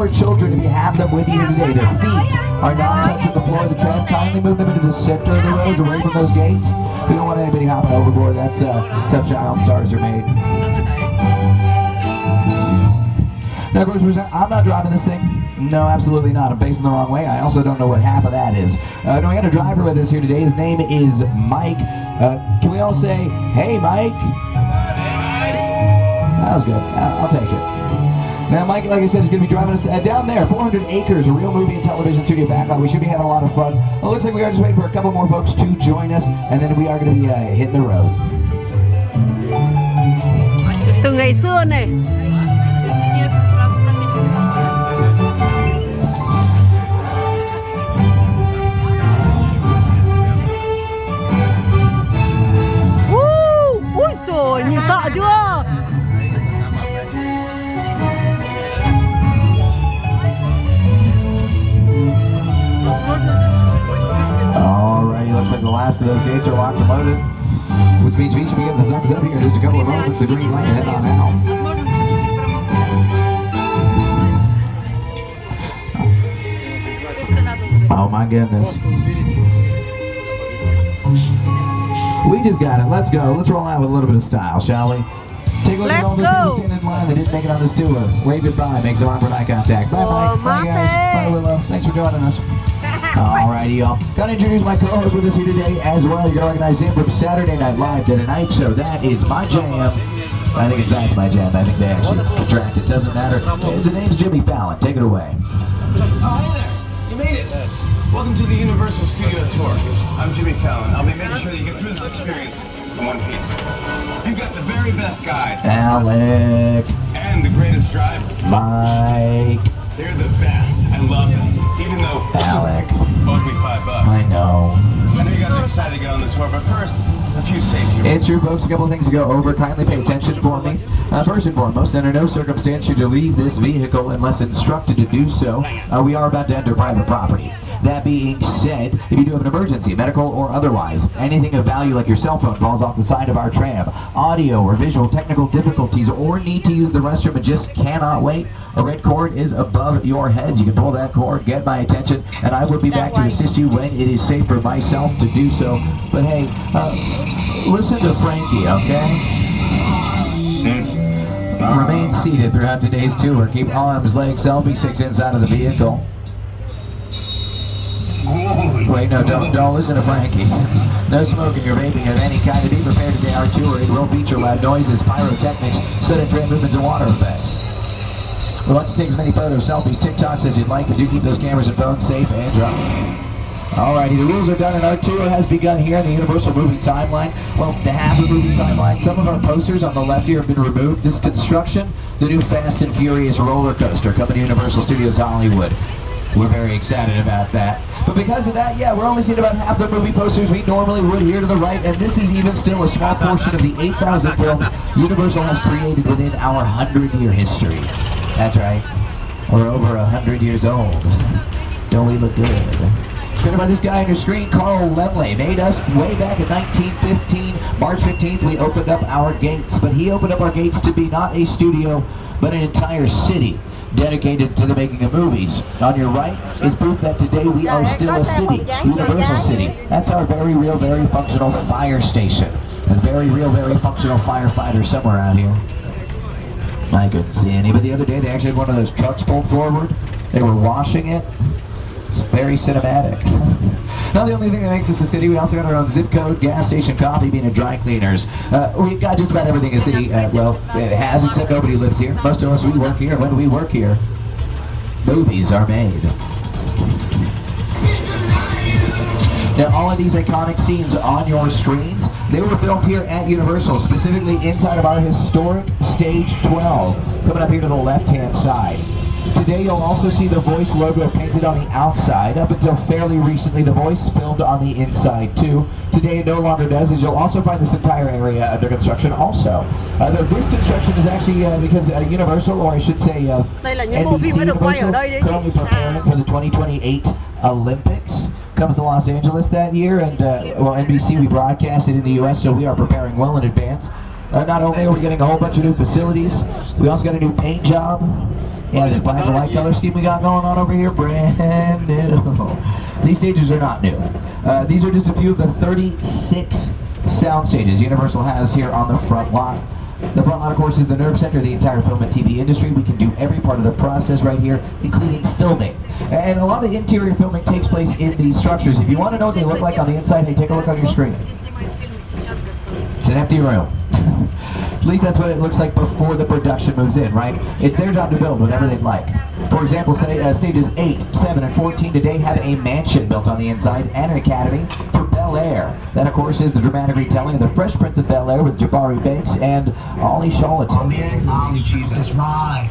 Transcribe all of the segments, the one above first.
our children, if you have them with you today, their feet are not touching the floor of the tram, kindly move them into the center of the rows, away from those gates. We don't want anybody hopping overboard. That's how child stars are made. Now, of course, I'm not driving this thing. No, absolutely not. I'm facing the wrong way. I also don't know what half of that is. No, we got a driver with us here today. His name is Mike. Can we all say, hey, Mike? That was good. I'll take it. Now, Mike, like I said, is going to be driving us down there. 400 acres, a real movie and television studio backlot. We should be having a lot of fun. Well, it looks like we are just waiting for a couple more folks to join us, and then we are going to be hitting the road. Từ ngày xưa này. Ui trời, nhìn sợ chưa? Alrighty, looks like the last of those gates are locked and loaded, which means we should be getting the thumbs up here in just a couple of moments. The green light to head on out. Oh my goodness. We just got it. Let's go. Let's roll out with a little bit of style, shall we? Take a look at all those people standing in line that didn't make it on this tour. Wave goodbye, make some awkward eye contact. Bye, Mike. Bye, guys. Bye, Willow. Thanks for joining us. Alrighty, y'all. Gotta introduce my co-host with us here today as well. You're gonna recognize him from Saturday Night Live to Tonight Show. That is My Jam. I think that's My Jam. I think they actually contracted. Doesn't matter. The name's Jimmy Fallon. Take it away. Oh, hey there. You made it. Welcome to the Universal Studio Tour. I'm Jimmy Fallon. I'll be making sure that you get through this experience in one piece. You've got the very best guide. Alec. And the greatest driver. Mike. They're the best. I love them. Even though Alec owes me $5. I know. I know you guys are excited to get on the tour, but first, a few safety rules. It's true, folks. A couple of things to go over. Kindly pay attention for me. First and foremost, under no circumstance should you leave this vehicle unless instructed to do so. We are about to enter private property. That being said, if you do have an emergency, medical or otherwise, anything of value like your cell phone falls off the side of our tram, audio or visual technical difficulties, or need to use the restroom and just cannot wait, a red cord is above your heads. You can pull that cord, get my attention, and I will be back to assist you when it is safe for myself to do so. But hey, listen to Frankie, okay? Remain seated throughout today's tour. Keep arms, legs, selfie sticks inside of the vehicle. Wait, no, don't listen to Frankie. No smoking or vaping of any kind. To be prepared today, our tour, it will feature loud noises, pyrotechnics, sudden train movements, and water effects. We'd like to take as many photos, selfies, TikToks as you'd like, but do keep those cameras and phones safe and dry. Alrighty, the rules are done and our tour has begun here in the Universal Movie Timeline. Well, the half of the movie timeline, some of our posters on the left here have been removed. This construction, the new Fast and Furious roller coaster coming to Universal Studios Hollywood. We're very excited about that. But because of that, yeah, we're only seeing about half the movie posters we normally would here to the right, and this is even still a small portion of the 8,000 films Universal has created within our 100-year history. That's right, we're over 100 years old. Don't we look good? Created by this guy on your screen, Carl Laemmle, made us way back in 1915. March 15th, we opened up our gates, but he opened up our gates to be not a studio, but an entire city dedicated to the making of movies. On your right is proof that today we are still a city, Universal City. That's our very real, very functional fire station. A very real, very functional firefighter somewhere out here. I couldn't see any, but the other day they actually had one of those trucks pulled forward. They were washing it. It's very cinematic. Not the only thing that makes us a city, we also got our own zip code, gas station, coffee bean, and dry cleaners. We've got just about everything a city, well, it has, except nobody lives here. Most of us, we work here. When we work here, movies are made. Now, all of these iconic scenes on your screens, they were filmed here at Universal, specifically inside of our historic Stage 12, coming up here to the left-hand side. Today you'll also see the Voice logo painted on the outside. Up until fairly recently, the Voice filmed on the inside too. Today it no longer does, as you'll also find this entire area under construction also. Though this construction is actually because Universal, or I should say NBC Universal, currently preparing for the 2028 Olympics. Comes to Los Angeles that year, and well, NBC, we broadcast it in the US, so we are preparing well in advance. Not only are we getting a whole bunch of new facilities, we also got a new paint job. Yeah, this black and white color scheme we got going on over here, brand new. These stages are not new. These are just a few of the 36 sound stages Universal has here on the front lot. The front lot, of course, is the nerve center of the entire film and TV industry. We can do every part of the process right here, including filming. And a lot of the interior filming takes place in these structures. If you want to know what they look like on the inside, hey, take a look on your screen. It's an empty room. At least that's what it looks like before the production moves in, right? It's their job to build whatever they'd like. For example, stages 8, 7, and 14 today have a mansion built on the inside and an academy for Bel Air. That, of course, is the dramatic retelling of The Fresh Prince of Bel Air with Jabari Banks and Ollie Charlatan. All the eggs and the cheese. That's right.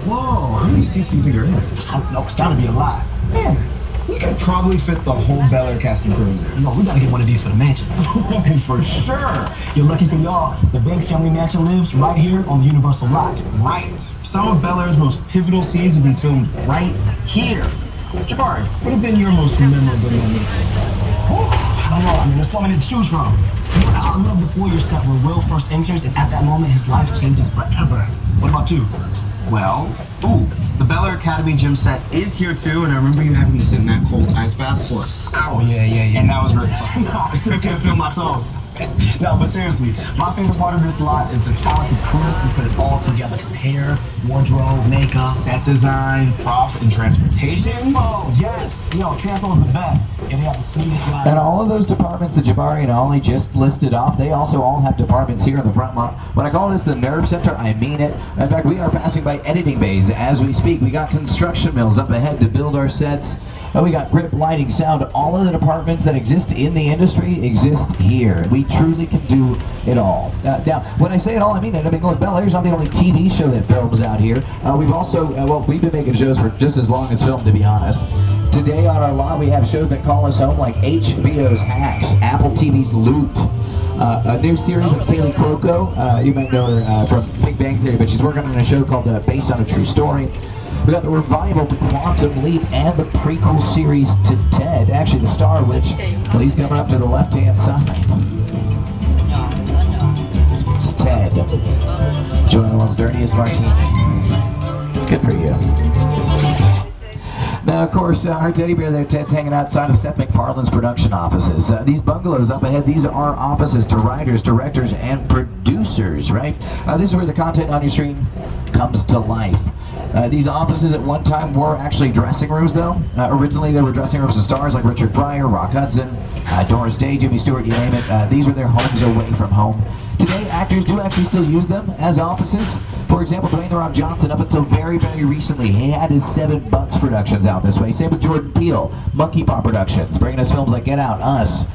Whoa, how many seats do you think are in it? No, it's gotta be a lot. Man, we could probably fit the whole Bel Air cast and crew in there. No, we gotta get one of these for the mansion. For sure. You're lucky for y'all. The Banks family mansion lives right here on the Universal lot. Right. Some of Bel Air's most pivotal scenes have been filmed right here. Jabari, what have been your most memorable moments? I don't know. I mean, there's so many to choose from. I love the Warrior set where Will first enters, and at that moment, his life changes forever. What about you? Well, the Bel Air Academy gym set is here too, and I remember you having to sit in that cold ice bath for hours. Oh, yeah. And that was really fun. No, I still can't feel my toes. No, but seriously, my favorite part of this lot is the talented crew who put it all together from hair, wardrobe, makeup, Set design, props, and transportation. Oh, yes. Transpo is the best, and they have the sweetest line. And all of those departments that Jabari and Ollie just listed off, they also all have departments here in the front lot. When I call this the nerve center, I mean it. In fact, we are passing by editing bays as we speak. We got construction mills up ahead to build our sets. We got grip, lighting, sound. All of the departments that exist in the industry exist here. We truly can do it all. Now, when I say it all, I mean it. I mean, look, Bel Air's not the only TV show that films out here. We've also, we've been making shows for just as long as film, to be honest. Today on our lot, we have shows that call us home, like HBO's Hacks, Apple TV's Loot, a new series with Kaylee Cuoco. You might know her from Big Bang Theory, but she's working on a show called Based on a True Story. We got the revival to Quantum Leap and the prequel series to Ted. Actually, the star, which, well, he's coming up to the left-hand side. It's Ted. Joanna the world's dirtiest martini. Good for you. Now, of course, our teddy bear there, Ted's hanging outside of Seth MacFarlane's production offices. These bungalows up ahead, these are offices to writers, directors, and producers, right? This is where the content on your screen comes to life. These offices at one time were actually dressing rooms, though. Originally, they were dressing rooms of stars like Richard Pryor, Rock Hudson, Doris Day, Jimmy Stewart, you name it. These were their homes away from home. Today, actors do actually still use them as offices. For example, Dwayne "The Rock" Johnson, up until very, very recently, he had his 7 Bucks productions out this way. Same with Jordan Peele, Monkey Paw Productions, bringing us films like Get Out, Us,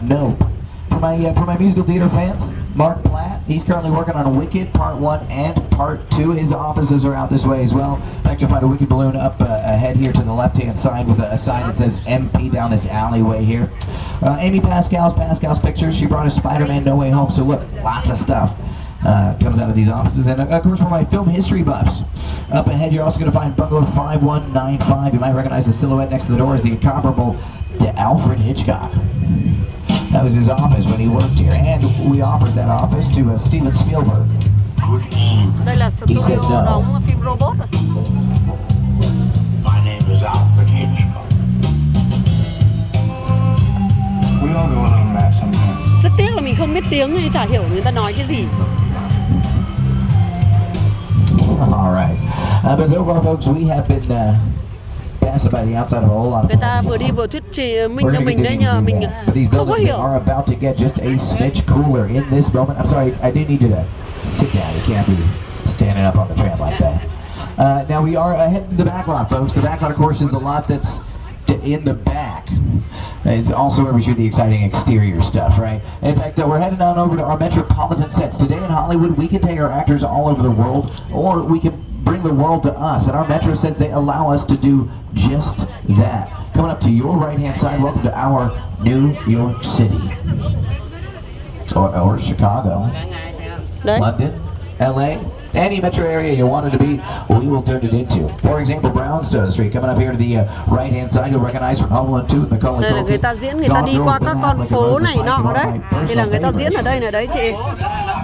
Nope. For my musical theater fans, Mark Platt, he's currently working on Wicked Part 1 and Part 2. His offices are out this way as well. In fact, you'll find a Wicked balloon up ahead here to the left-hand side with a sign that says MP down this alleyway here. Amy Pascal's Pictures, she brought us Spider-Man No Way Home. So look, lots of stuff comes out of these offices. And of course, for my film history buffs, up ahead you're also going to find Bungalow 5195. You might recognize the silhouette next to the door as the incomparable Alfred Hitchcock. That was his office when he worked here, and we offered that office to Steven Spielberg. Đây là studio đóng phim robot. My name is Alfred Hitchcock. We all go a little mad sometimes. Rất tiếc là mình không biết tiếng nên chả hiểu người ta nói cái gì. All right. But so far, folks, we have been passed by the outside of a whole lot of Người ta vừa đi vừa thuyết minh cho mình đấy nhờ mình But these không có buildings hiểu. are about to get just a smidge cooler in this moment. I'm sorry, I do need you to sit down. You can't be standing up on the tram like that. Now we are heading to the back lot, folks. The back lot, of course, is the lot that's in the back. It's also where we shoot the exciting exterior stuff, right? In fact, we're heading on over to our metropolitan sets. Today in Hollywood, we can take our actors all over the world, or we can bring the world to us. And our metro sets, they allow us to do just that. Coming up to your right-hand side, welcome to our New York City. Or Chicago. Đấy. London, LA, any metro area you want it to be, we will turn it into. For example, Brownstone Street, coming up here to the right-hand side, you'll recognize from Home Alone 2 and Macaulay Đây là người Culkin. ta diễn, người ta đi qua các con phố này nọ đấy. Đây là người ta diễn ở đây này đấy chị.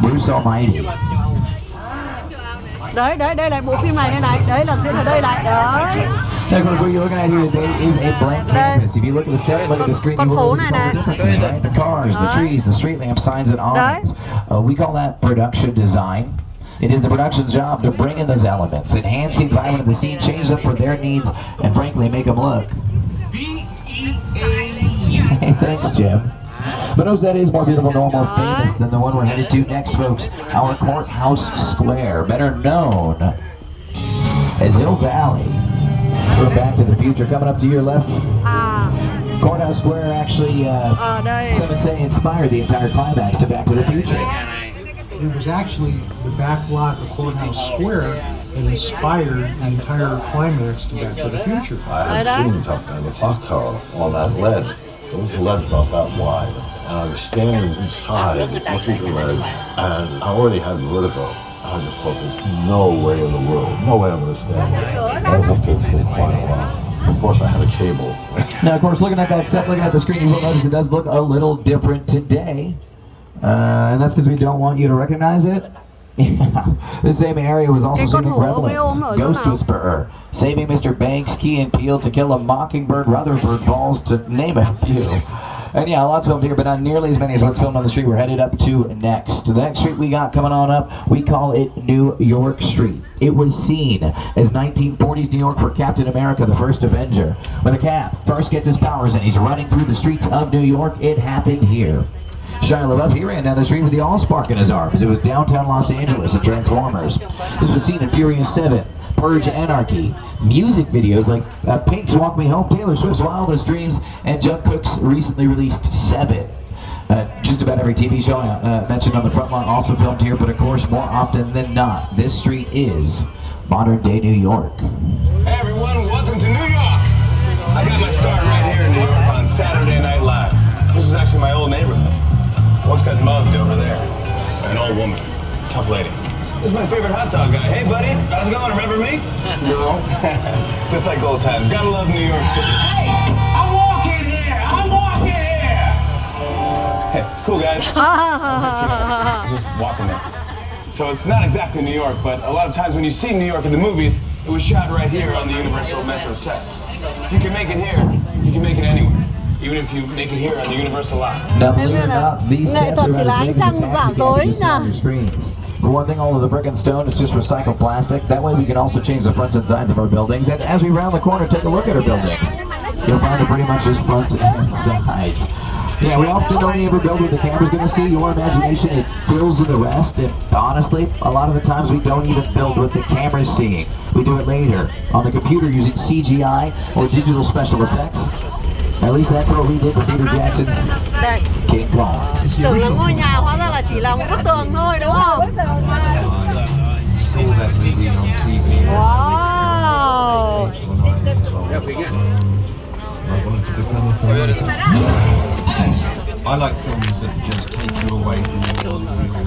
Bruce Almighty. Đấy, đây là bộ phim này này. Đấy là diễn ở đây này. Đấy. Now, of course, what you're looking at here today is a blank canvas. If you look at the set, look at the screen, you will notice all the differences, right? The cars, the trees, the street lamp signs, and awnings. We call that production design. It is the production's job to bring in those elements, enhance the environment of the scene, change them for their needs, and frankly, make them look. Hey, thanks, Jim. But no, that is more beautiful, no more famous than the one we're headed to next, folks. Our Courthouse Square, better known as Hill Valley. We're Back to the Future. Coming up to your left, Courthouse Square actually, some would say, inspired the entire climax to Back to the Future. It was actually the back lot of Courthouse Square that inspired the entire climax to Back to the Future. I had scenes up there, the clock tower on that ledge. It was a ledge about that wide. And I was standing inside looking at the ledge, and I already had vertigo. I just thought there's no way in the world, no way I'm going to stand there. I was up there for quite a while. Of course, I had a cable. Now, of course, looking at that set, looking at the screen, you will notice it does look a little different today. And that's because we don't want you to recognize it. This same area was also shooting Gremlins, Ghost Whisperer, Saving Mr. Banks, Key and Peele, To Kill a Mockingbird, Rutherford Falls, to name a few. And yeah, lots filmed here, but not nearly as many as what's filmed on the street we're headed up to next. The next street we got coming on up, we call it New York Street. It was seen as 1940s New York for Captain America, the first Avenger. When the Cap first gets his powers and he's running through the streets of New York, it happened here. Shia LaBeouf, he ran down the street with the Allspark in his arms. It was downtown Los Angeles in Transformers. This was seen in Furious 7, Purge Anarchy, music videos like Pink's Walk Me Home, Taylor Swift's Wildest Dreams, and Jungkook's recently released 7. Just about every TV show I mentioned on the front line also filmed here, but of course, more often than not, this street is modern-day New York. Hey everyone, welcome to New York! I got my start right here in New York on Saturday Night Live. This is actually my old neighborhood. Once got mugged over there. An old woman. Tough lady. This is my favorite hot dog guy. Hey buddy, how's it going? Remember me? No. Just like old times. Gotta love New York City. Hey! I'm walking here! I'm walking here! Hey, it's cool guys. I was just walking there. So it's not exactly New York, but a lot of times when you see New York in the movies, it was shot right here on the Universal Metro sets. If you can make it here, you can make it anywhere. Even if you make it here on the Universal lot. Now, believe it or not, these sets are about as big as the taxi cab you see on your screens. For one thing, all of the brick and stone is just recycled plastic. That way we can also change the fronts and sides of our buildings. And as we round the corner, take a look at our buildings. You'll find they're pretty much just fronts and sides. Yeah, we often only ever build what the camera's going to see. Your imagination, it fills in the rest. And honestly, a lot of the times we don't even build what the camera's seeing. We do it later on the computer using CGI or digital special effects. At least that's what we did for Peter Jackson's King Kong. Tưởng là ngôi nhà hóa ra là chỉ là một bức tường thôi đúng không? Wow. I like films that just take you away from your real life.